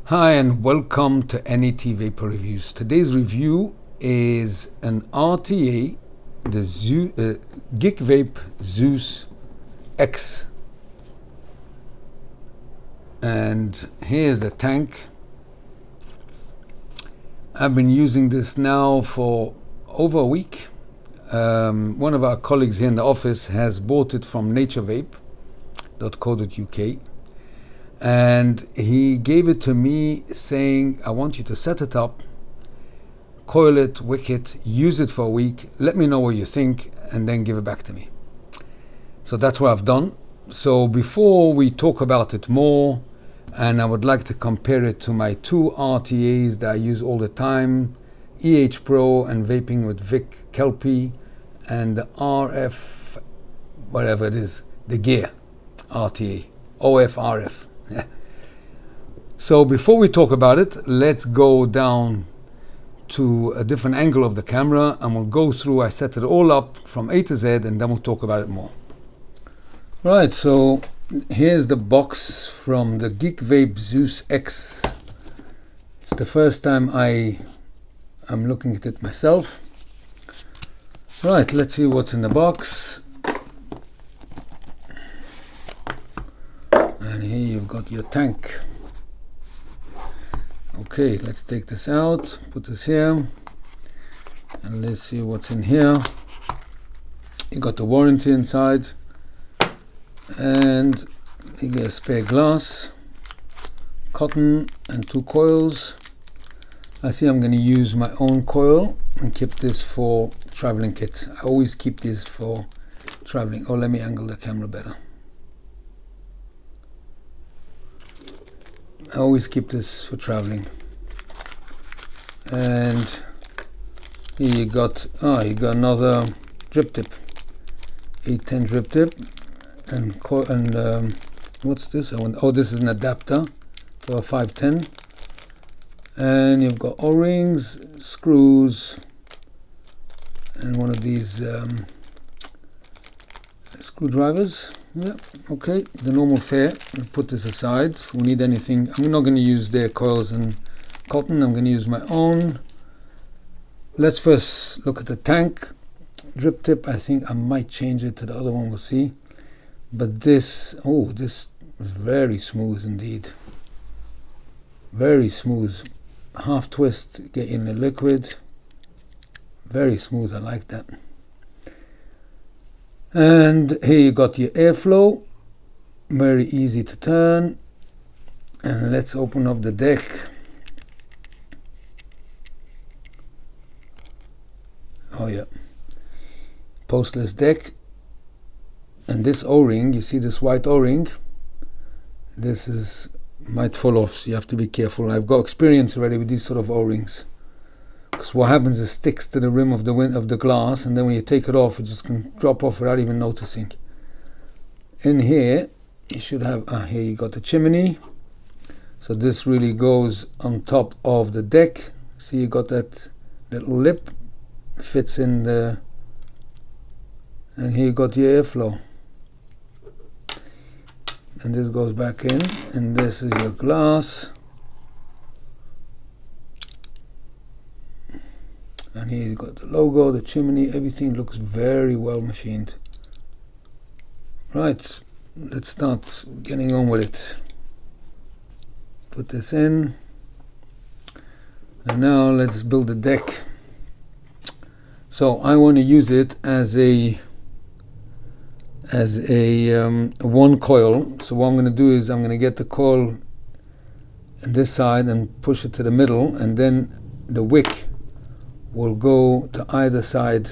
Hi and welcome to NET Vaper Reviews. Today's review is an RTA, the Geek Vape Zeus X. And here's the tank. I've been using this now for over a week. One of our colleagues here in the office has bought it from naturevape.co.uk. And he gave it to me saying, I want you to set it up, coil it, wick it, use it for a week, let me know what you think, and then give it back to me. So that's what I've done. So before we talk about it more, and I would like to compare it to my two RTAs that I use all the time, EHPro and vaping with Vic Kelpie, and the RF, whatever it is, the Gear RTA, OFRF. So before we talk about it, let's go down to a different angle of the camera and we'll go through. I set it all up from A to Z and then we'll talk about it more. Right, so here's the box from the Geek Vape Zeus X. It's the first time I'm looking at it myself. Right, let's see what's in the box. And here you've got your tank. Okay, let's take this out, put this here, and let's see what's in here. You got the warranty inside, and you get a spare glass, cotton, and 2 coils. I think I'm going to use my own coil and keep this for traveling kit. I always keep these for traveling. Oh, let me angle the camera better. I always keep this for traveling. And here you got another drip tip, 810 drip tip, and what's this? This is an adapter for a 510. And you've got O-rings, screws, and one of these screwdrivers. Yeah, okay, the normal fare. I'll put this aside if we need anything. I'm not going to use their coils and cotton, I'm going to use my own. Let's first look at the tank. Drip tip, I think I might change it to the other one, we'll see. But this is very smooth indeed. Very smooth. Half twist, get in the liquid. Very smooth, I like that. And here you got your airflow, very easy to turn. And let's open up the deck. Oh yeah, Postless deck. And this O-ring, you see this white O-ring, might fall off, so you have to be careful. I've got experience already with these sort of O-rings. Because what happens is it sticks to the rim of the glass, and then when you take it off, it just can drop off without even noticing. In here, you should have, here you got the chimney. So this really goes on top of the deck. See, you got that little lip, fits in the, and here you got your airflow. And this goes back in, and this is your glass. And here you've got the logo, the chimney, everything looks very well machined. Right, let's start getting on with it. Put this in. And now let's build the deck. So I want to use it as a one coil. So what I'm going to do is I'm going to get the coil on this side and push it to the middle, and then the wick will go to either side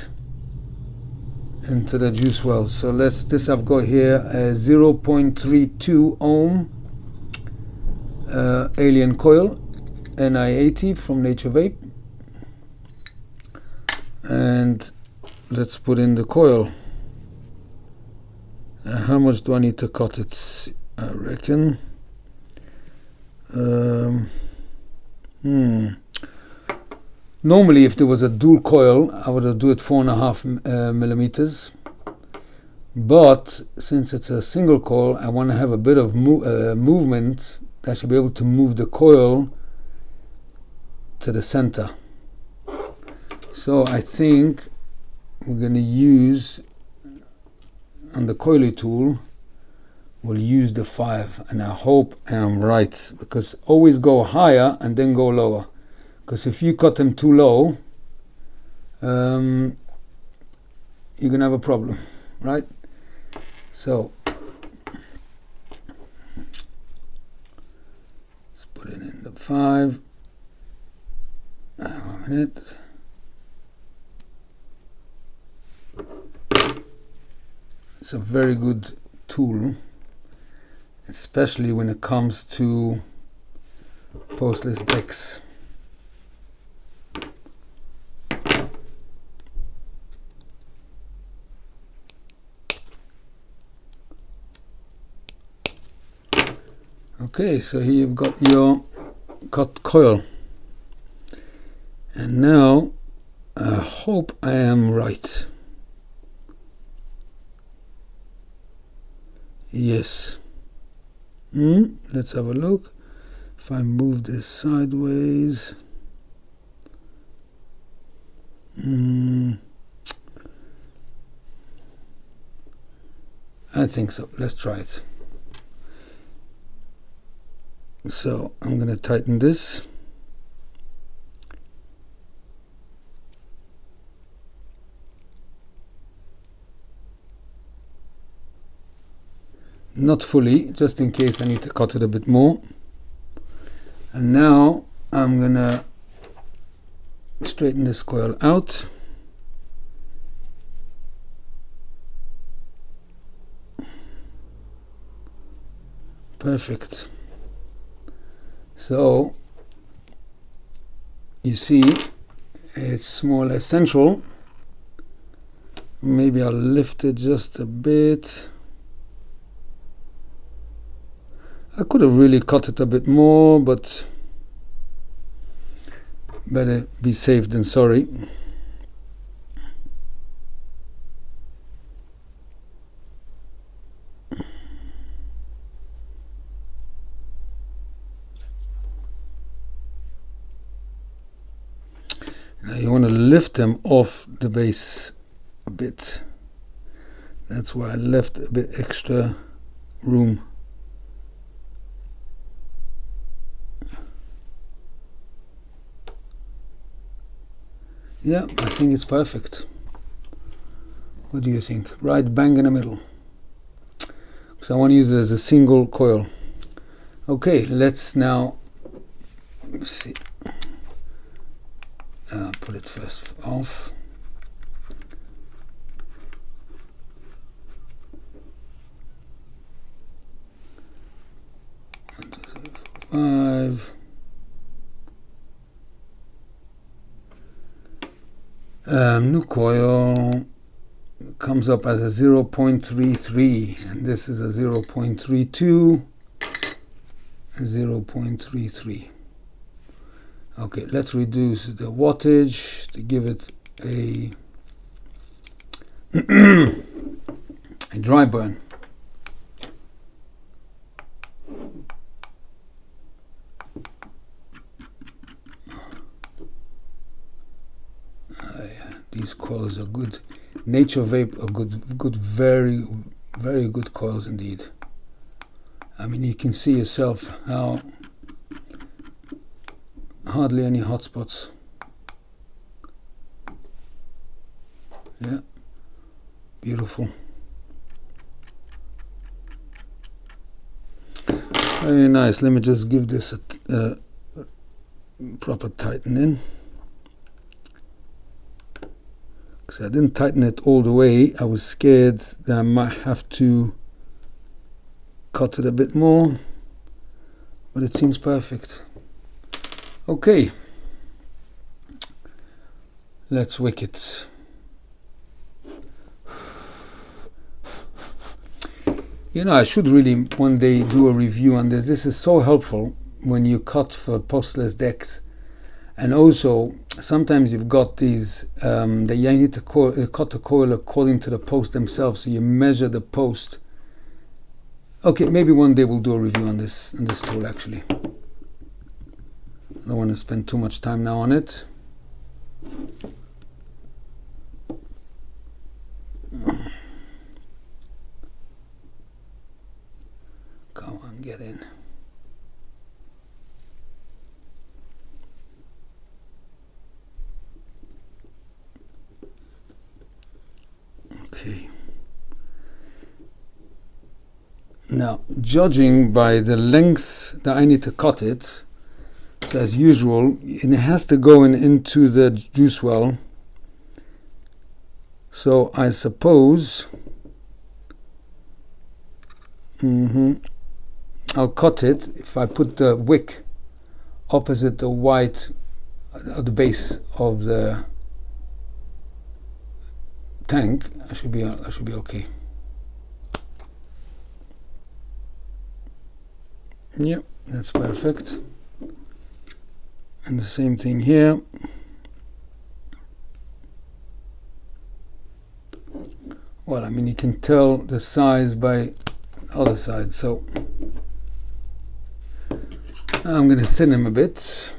into the juice wells. So this I've got here a 0.32 ohm alien coil, NI80 from Nature Vape. And let's put in the coil. How much do I need to cut it? I reckon normally, if there was a dual coil, I would do it 4.5 millimeters. But since it's a single coil, I want to have a bit of movement I should be able to move the coil to the center. So I think we're going to use, on the coiler tool, we'll use the 5, and I hope I am right, because always go higher and then go lower, because if you cut them too low, you're going to have a problem, right? So let's put it in the 5. 1 minute. It's a very good tool, especially when it comes to postless decks. Okay, so here you've got your cut coil. And now I hope I am right. Yes. Let's have a look. If I move this sideways. I think so. Let's try it. So I'm going to tighten this. Not fully, just in case I need to cut it a bit more. And now I'm gonna straighten this coil out. Perfect. So you see it's more or less central. Maybe I'll lift it just a bit. I could have really cut it a bit more, but better be safe than sorry. Now you want to lift them off the base a bit. That's why I left a bit extra room. Yeah, I think it's perfect. What do you think? Right bang in the middle. So I want to use it as a single coil. Okay, let's now see. Put it first off. One, two, three, four, 5. New coil comes up as a 0.33, and this is a 0.32, 0.33. Okay, let's reduce the wattage to give it a a dry burn. These coils are good. Nature Vape are good, very good coils indeed. I mean, you can see yourself how hardly any hot spots. Yeah, beautiful. Very nice. Let me just give this a proper tightening. Because I didn't tighten it all the way. I was scared that I might have to cut it a bit more, but it seems perfect. Okay, let's wick it. You know, I should really one day do a review on this. This is so helpful when you cut for postless decks. And also, sometimes you've got these, that you need to cut the coil according to the post themselves. So you measure the post Okay, maybe one day we'll do a review on this tool actually. I don't want to spend too much time now on it. Come on, get in. Okay. Now, judging by the length that I need to cut it, so as usual, it has to go into the juice well. So I suppose I'll cut it if I put the wick opposite the white the base of the tank. I should be okay. Yep, that's perfect. And the same thing here. Well, I mean, you can tell the size by the other side, so I'm going to thin him a bit.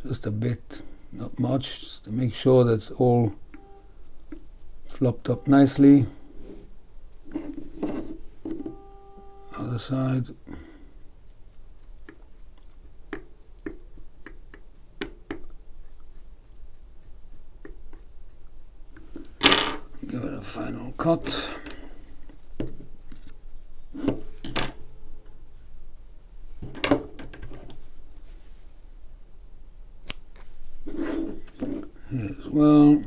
Just a bit, not much, just to make sure that's all flopped up nicely. Other side. Give it a final cut. Here as well.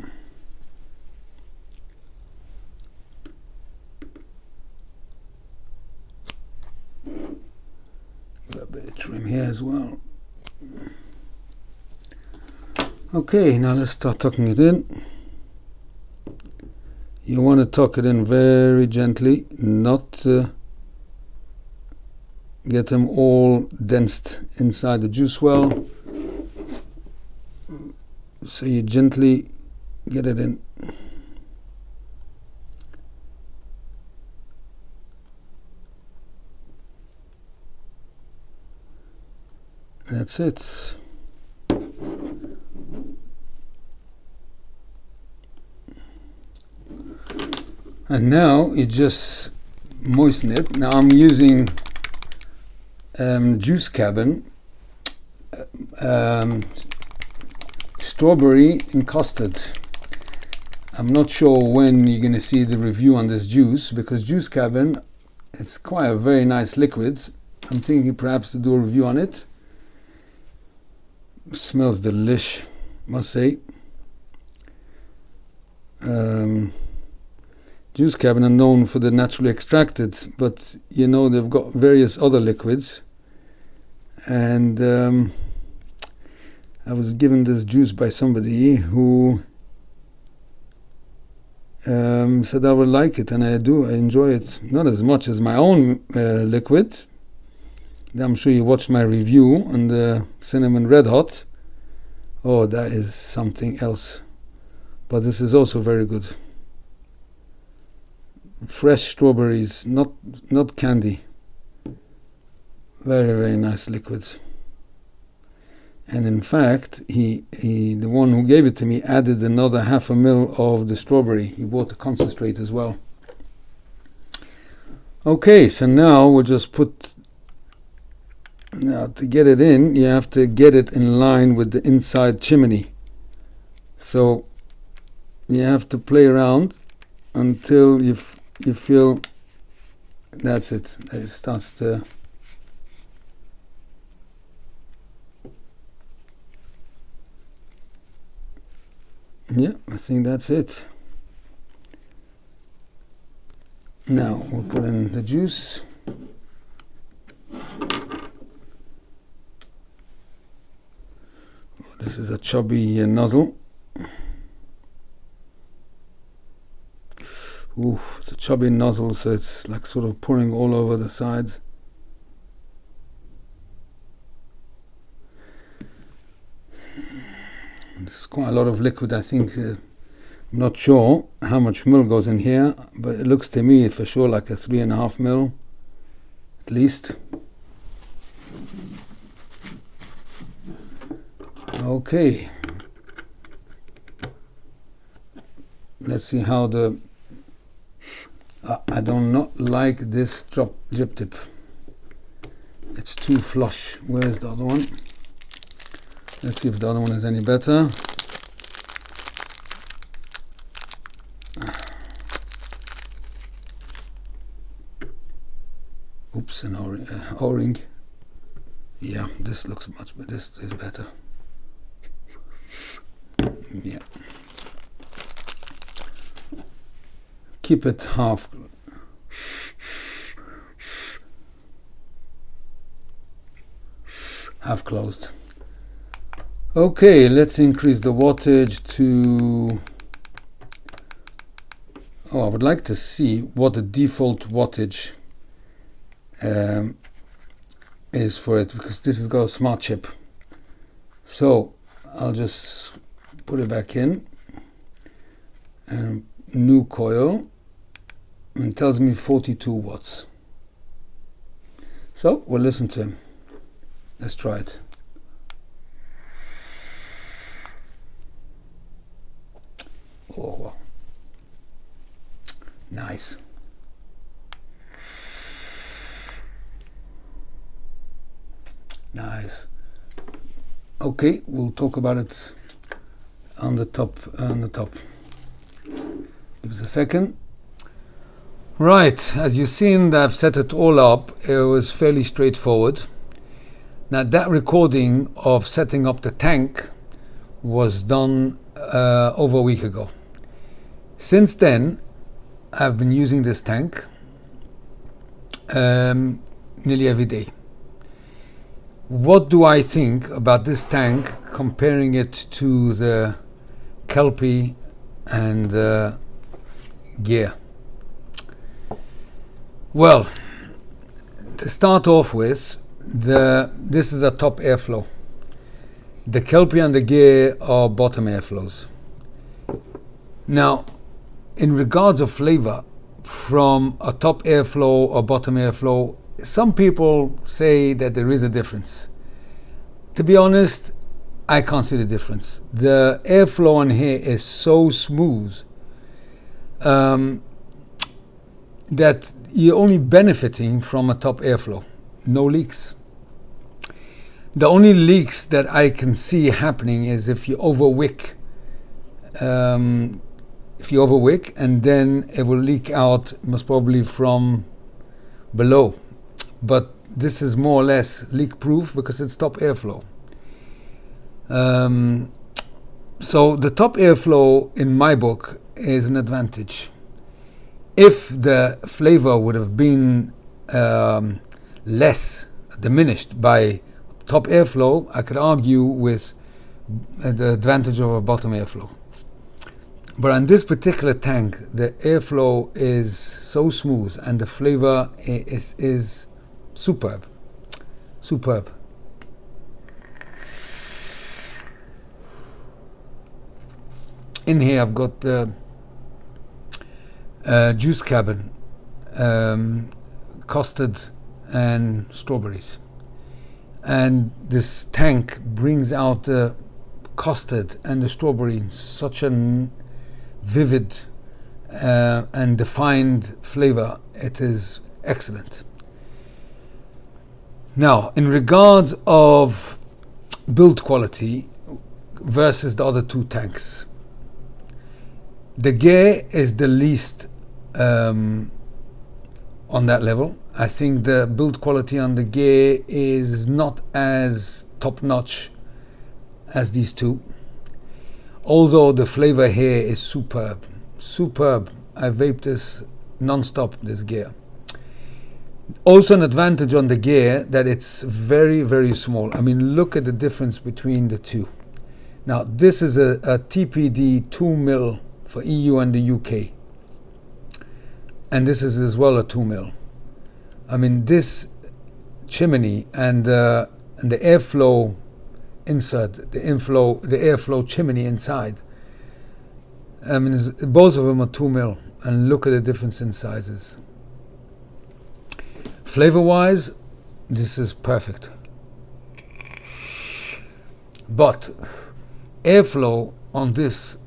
Give a bit of trim here as well. Okay, now let's start tucking it in. You want to tuck it in very gently, not get them all densed inside the juice well. So you gently get it in. That's it. And now you just moisten it. Now I'm using juice cabin, strawberry and custard. I'm not sure when you're going to see the review on this juice, because juice cabin, it's quite a very nice liquid. I'm thinking perhaps to do a review on it. It smells delish, must say. Juice cabin are known for the naturally extracted, but you know they've got various other liquids. And I was given this juice by somebody who said I would like it, and I do. I enjoy it, not as much as my own liquid. I'm sure you watched my review on the cinnamon red hot. Oh, that is something else. But this is also very good. Fresh strawberries, not candy. Very, very nice liquid. And in fact, he the one who gave it to me added another 0.5 ml of the strawberry. He bought the concentrate as well. Okay, so now we'll just put. Now to get it in, you have to get it in line with the inside chimney. So you have to play around until you feel that's it. It starts to. Yeah, I think that's it. Now we'll put in the juice. This is a chubby nozzle. Ooh, it's a chubby nozzle, so it's like sort of pouring all over the sides. There's quite a lot of liquid, I think. I'm not sure how much mil goes in here, but it looks to me for sure like a 3.5 mil at least. Okay, let's see how the I do not like this drip tip. It's too flush. Where's the other one? Let's see if the other one is any better. Oops, an O-ring. Yeah, this looks much better. This is better. Yeah. Keep it half closed. Okay, let's increase the wattage to... Oh, I would like to see what the default wattage is for it, because this has got a smart chip. So I'll just put it back in and new coil, and it tells me 42 watts. So we'll listen to him. Let's try it. Oh, wow. Nice. Nice. Okay, we'll talk about it on the top. Give us a second. Right, as you've seen, I've set it all up. It was fairly straightforward. Now, that recording of setting up the tank was done over a week ago. Since then, I've been using this tank nearly every day. What do I think about this tank, comparing it to the Kelpie and the Gear? Well, to start off with, this is a top airflow. The Kelpie and the Gear are bottom airflows. Now, in regards of flavor, from a top airflow or bottom airflow, some people say that there is a difference. To be honest, I can't see the difference. The airflow on here is so smooth that you're only benefiting from a top airflow. No leaks. The only leaks that I can see happening is if you overwick. If you overwick, and then it will leak out, most probably from below. But this is more or less leak proof because it's top airflow. So the top airflow in my book is an advantage. If the flavor would have been less diminished by top airflow, I could argue with the advantage of a bottom airflow. But on this particular tank, the airflow is so smooth and the flavor is superb. Superb. In here I've got the juice cabin, custard and strawberries. And this tank brings out the custard and the strawberry in such a vivid and defined flavor. It is excellent. Now, in regards of build quality versus the other two tanks, the Gear is the least on that level. I think the build quality on the Gear is not as top-notch as these two. Although the flavor here is superb. Superb. I vape this non-stop, this Gear. Also an advantage on the Gear that it's very, very small. I mean, look at the difference between the two. Now, this is a TPD 2mm for EU and the UK. And this is as well a 2mm. I mean, this Chimney and the airflow insert, the airflow chimney inside. I mean, both of them are 2 mil, and look at the difference in sizes. Flavor-wise, this is perfect. But airflow on this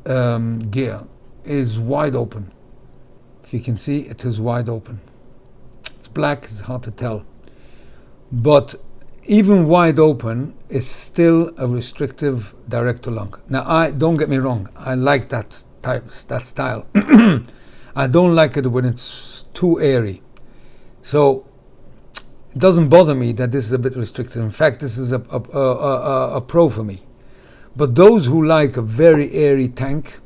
gear is wide open. If you can see, it is wide open. It's black, it's hard to tell. But even wide open is still a restrictive direct to lung. Now, don't get me wrong, I like that style. I don't like it when it's too airy. So it doesn't bother me that this is a bit restricted. In fact, this is a pro for me. But those who like a very airy tank,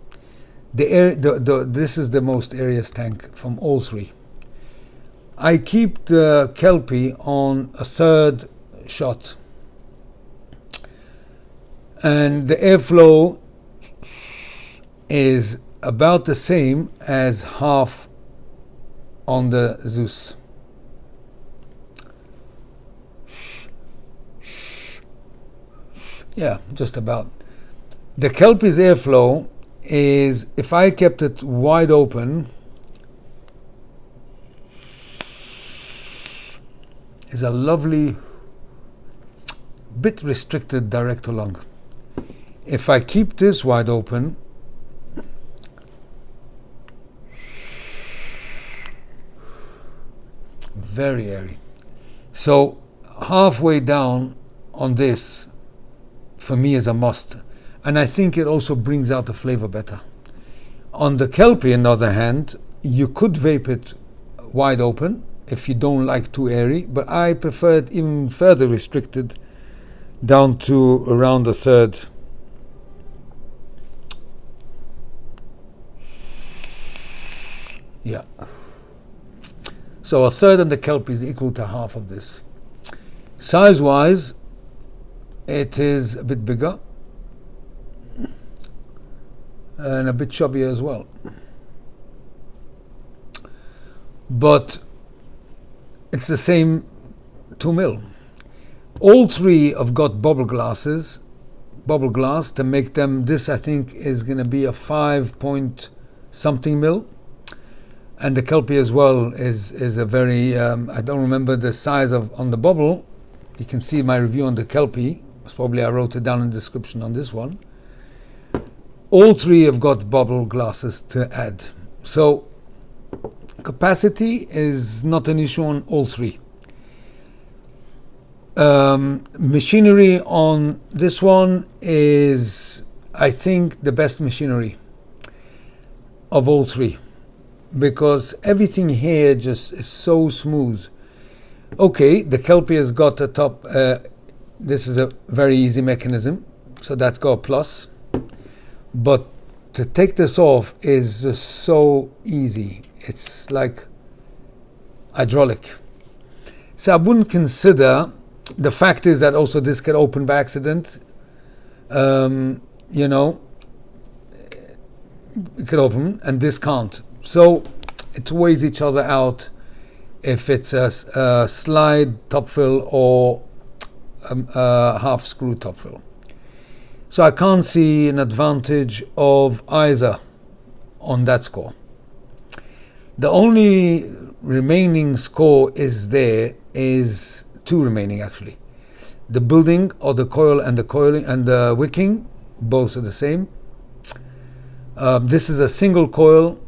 this is the most airiest tank from all three. I keep the Kelpie on a 3rd shot, and the airflow is about the same as half on the Zeus. Yeah, just about. The Kelpie's airflow is, if I kept it wide open, is a lovely, bit restricted direct to lung. If I keep this wide open, very airy. So halfway down on this, for me, is a must. And I think it also brings out the flavor better. On the Kelpie, on the other hand, you could vape it wide open if you don't like too airy, but I prefer it even further restricted down to around a 3rd. Yeah. So a 3rd on the Kelpie is equal to half of this. Size-wise, it is a bit bigger and a bit chubbier as well. But it's the same 2 mil. All three have got bubble glass to make them. This, I think, is going to be a 5 point something mil. And the Kelpie as well is a very, I don't remember the size on the bubble. You can see my review on the Kelpie. Probably I wrote it down in the description on this one. All three have got bubble glasses to add. So capacity is not an issue on all three. Machinery on this one is, I think, the best machinery of all three, because everything here just is so smooth. Okay, the Kelpie has got a top, this is a very easy mechanism, so that's got a plus. But to take this off is just so easy. It's like hydraulic. So I wouldn't consider, the fact is that also this can open by accident. You know, it could open and this can't. So it weighs each other out if it's a slide top fill or a half screw top fill. So I can't see an advantage of either on that score. The only remaining score is two remaining actually. The building or the coil and the coiling and the wicking, both are the same. This is a single coil.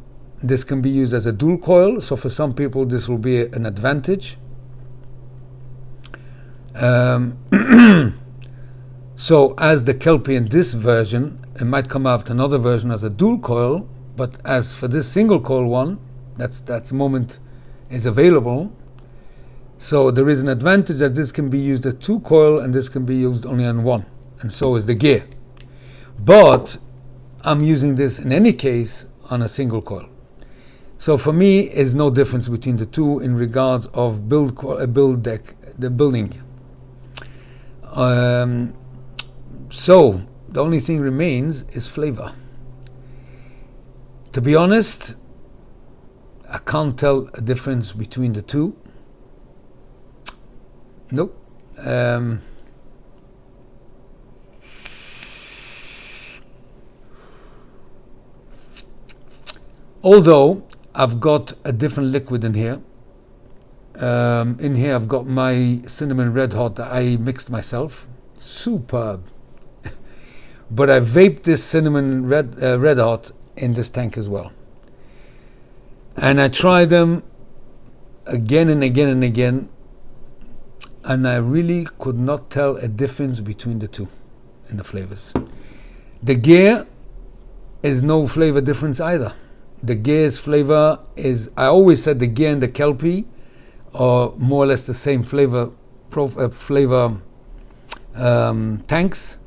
This can be used as a dual coil, so for some people this will be an advantage. So as the Kelpie in this version, it might come out another version as a dual coil, but as for this single coil one, that's moment is available. So there is an advantage that this can be used as 2 coil and this can be used only on 1, and so is the gear. But I'm using this in any case on a single coil. So for me, is no difference between the two in regards of build deck, the building. So the only thing remains is flavor. To be honest, I can't tell a difference between the two. Nope. Although I've got a different liquid in here. In here I've got my cinnamon red hot that I mixed myself. Superb. But I vaped this cinnamon red hot in this tank as well. And I tried them again and again and again, and I really could not tell a difference between the two in the flavors. The Gear is no flavor difference either. The Gear's flavor is, I always said the Gear and the Kelpie are more or less the same flavor tanks,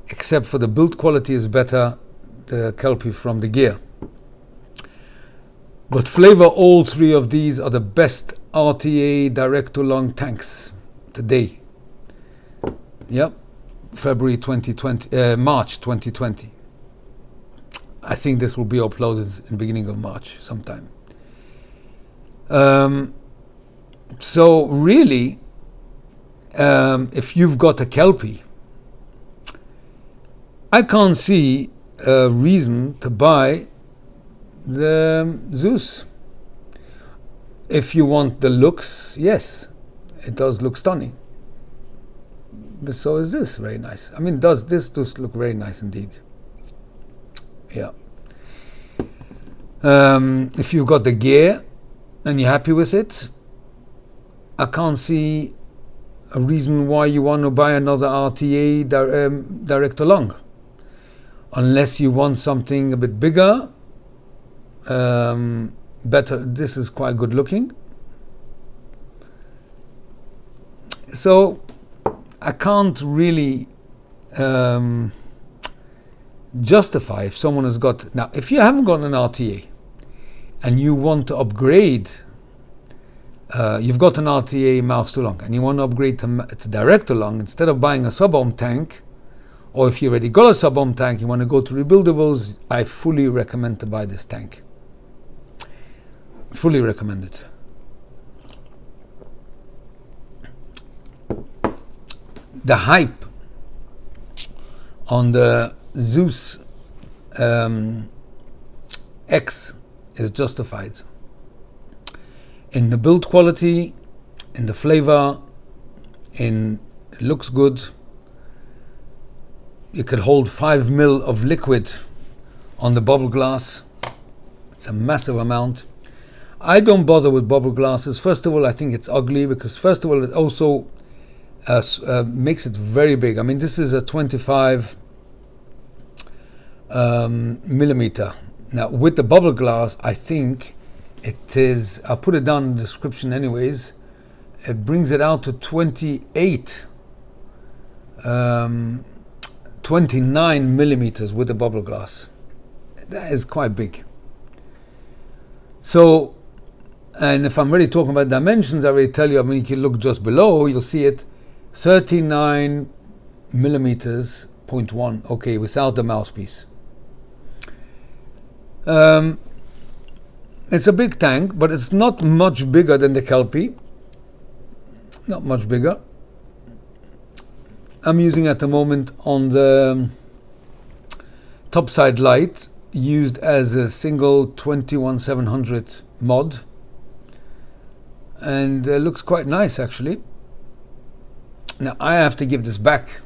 except for the build quality is better, the Kelpie from the Gear. But flavor, all three of these are the best RTA direct to lung tanks today. Yep, March 2020. I think this will be uploaded in the beginning of March sometime. So really, if you've got a Kelpie, I can't see a reason to buy the Zeus. If you want the looks, yes, it does look stunning. But so is this very nice. I mean, this does look very nice indeed. Yeah. If you've got the Gear and you're happy with it, I can't see a reason why you want to buy another RTA direct to lung, unless you want something a bit bigger, better. This is quite good looking. So I can't really justify if someone has got, now if you haven't got an RTA and you want to upgrade, you've got an RTA mouth to lung and you want to upgrade to direct to lung, instead of buying a sub-ohm tank, or if you already got a sub-ohm tank, you want to go to rebuildables, I fully recommend to buy this tank. Fully recommend it. The hype on the Zeus X is justified. In the build quality, in the flavor, it looks good. You could hold 5 ml of liquid on the bubble glass. It's a massive amount. I don't bother with bubble glasses. First of all, I think it's ugly because first of all, it also makes it very big. I mean, this is a 25 millimeter. Now, with the bubble glass, I think it is, I'll put it down in the description anyways, it brings it out to 28, 29 millimeters with the bubble glass. That is quite big. So, and if I'm really talking about dimensions, I already tell you, I mean, you can look just below, you'll see it, 39 millimeters, 0.1, okay, without the mouthpiece. It's a big tank, but it's not much bigger than the Kelpie. Not much bigger. I'm using at the moment on the topside light, used as a single 21700 mod, and looks quite nice actually. Now I have to give this back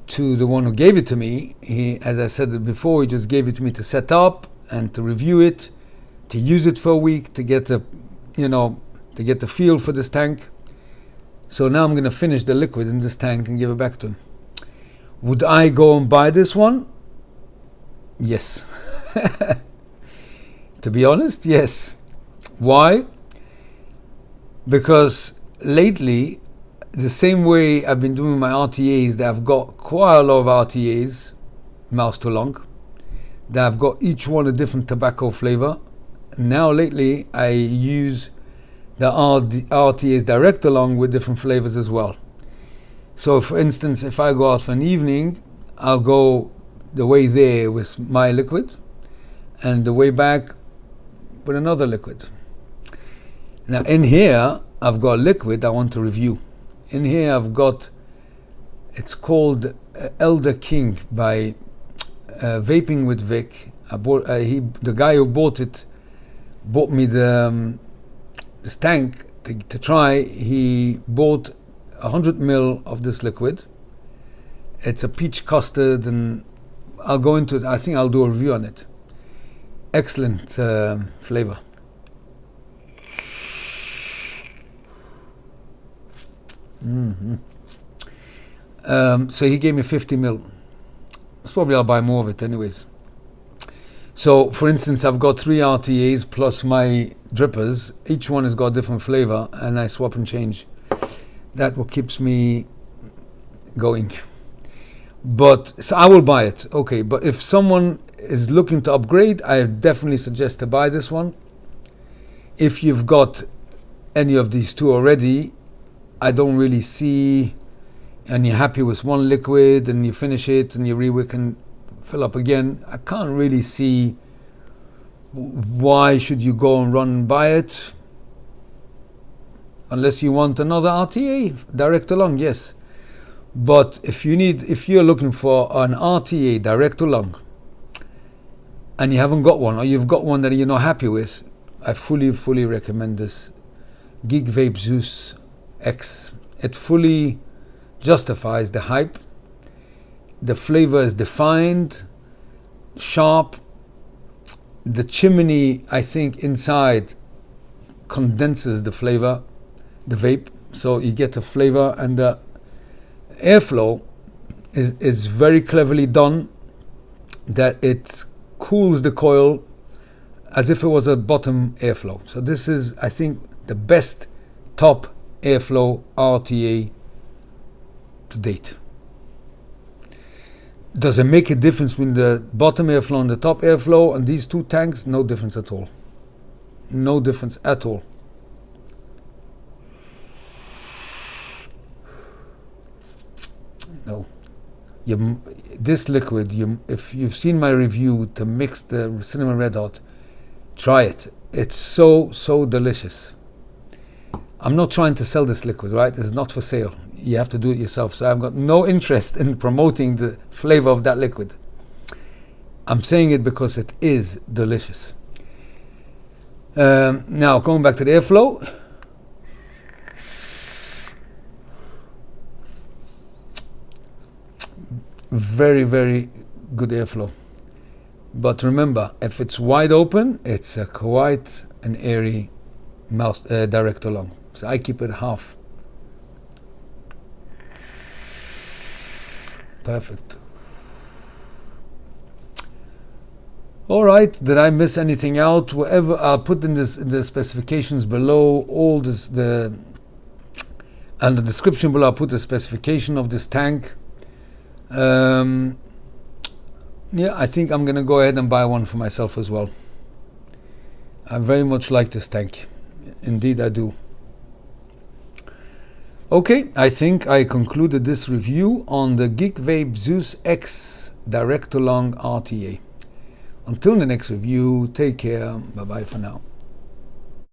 to the one who gave it to me. He, as I said before, he just gave it to me to set up and to review it, to use it for a week, to get the, to get the feel for this tank. So now I'm going to finish the liquid in this tank and give it back to him. Would I go and buy this one? Yes. To be honest, yes. Why? Because lately, the same way I've been doing my RTAs, that I've got quite a lot of RTAs, mouth to lung, that I've got each one a different tobacco flavor. Now lately, I use the RTAs direct along with different flavors as well. So for instance, if I go out for an evening, I'll go the way there with my liquid and the way back with another liquid. Now in here, I've got a liquid I want to review. In here I've got, it's called Elder King by Vaping with Vic. The guy who bought me this tank to try. He bought 100 ml of this liquid. It's a peach custard, and I'll go into it. I think I'll do a review on it. Excellent flavor. So he gave me 50 ml. Most probably I'll buy more of it anyways. So for instance, I've got 3 RTAs plus my drippers. Each one has got a different flavor, and I swap and change. That's what keeps me going. But so I will buy it. Okay, but if someone is looking to upgrade, I definitely suggest to buy this one. If you've got any of these two already, I don't really see, and you're happy with one liquid and you finish it and you rewick and fill up again, I can't really see why should you go and run and buy it, unless you want another RTA direct along, yes. But if you're looking for an RTA direct along and you haven't got one, or you've got one that you're not happy with, I fully recommend this Geek Vape Zeus X. It fully justifies the hype. The flavor is defined, sharp. The chimney, I think, inside condenses the flavor, the vape, so you get a flavor, and the airflow is very cleverly done, that it cools the coil as if it was a bottom airflow. So this is, I think, the best top airflow RTA to date. Does it make a difference between the bottom airflow and the top airflow on these two tanks? No difference at all. No difference at all. No. This liquid, if you've seen my review to mix the cinnamon red hot, try it. It's so delicious. I'm not trying to sell this liquid, right? It's not for sale. You have to do it yourself. So I've got no interest in promoting the flavor of that liquid. I'm saying it because it is delicious. Now, going back to the airflow. Very good airflow. But remember, if it's wide open, it's quite an airy mouth direct along. So I keep it half. Perfect. All right, did I miss anything out? Whatever, I'll put in the specifications below, all this, and the description below, I'll put the specification of this tank. Yeah, I think I'm gonna go ahead and buy one for myself as well. I very much like this tank. Indeed I do. Okay, I think I concluded this review on the Geek Vape Zeus X Direct Along RTA. Until the next review, take care. Bye bye for now.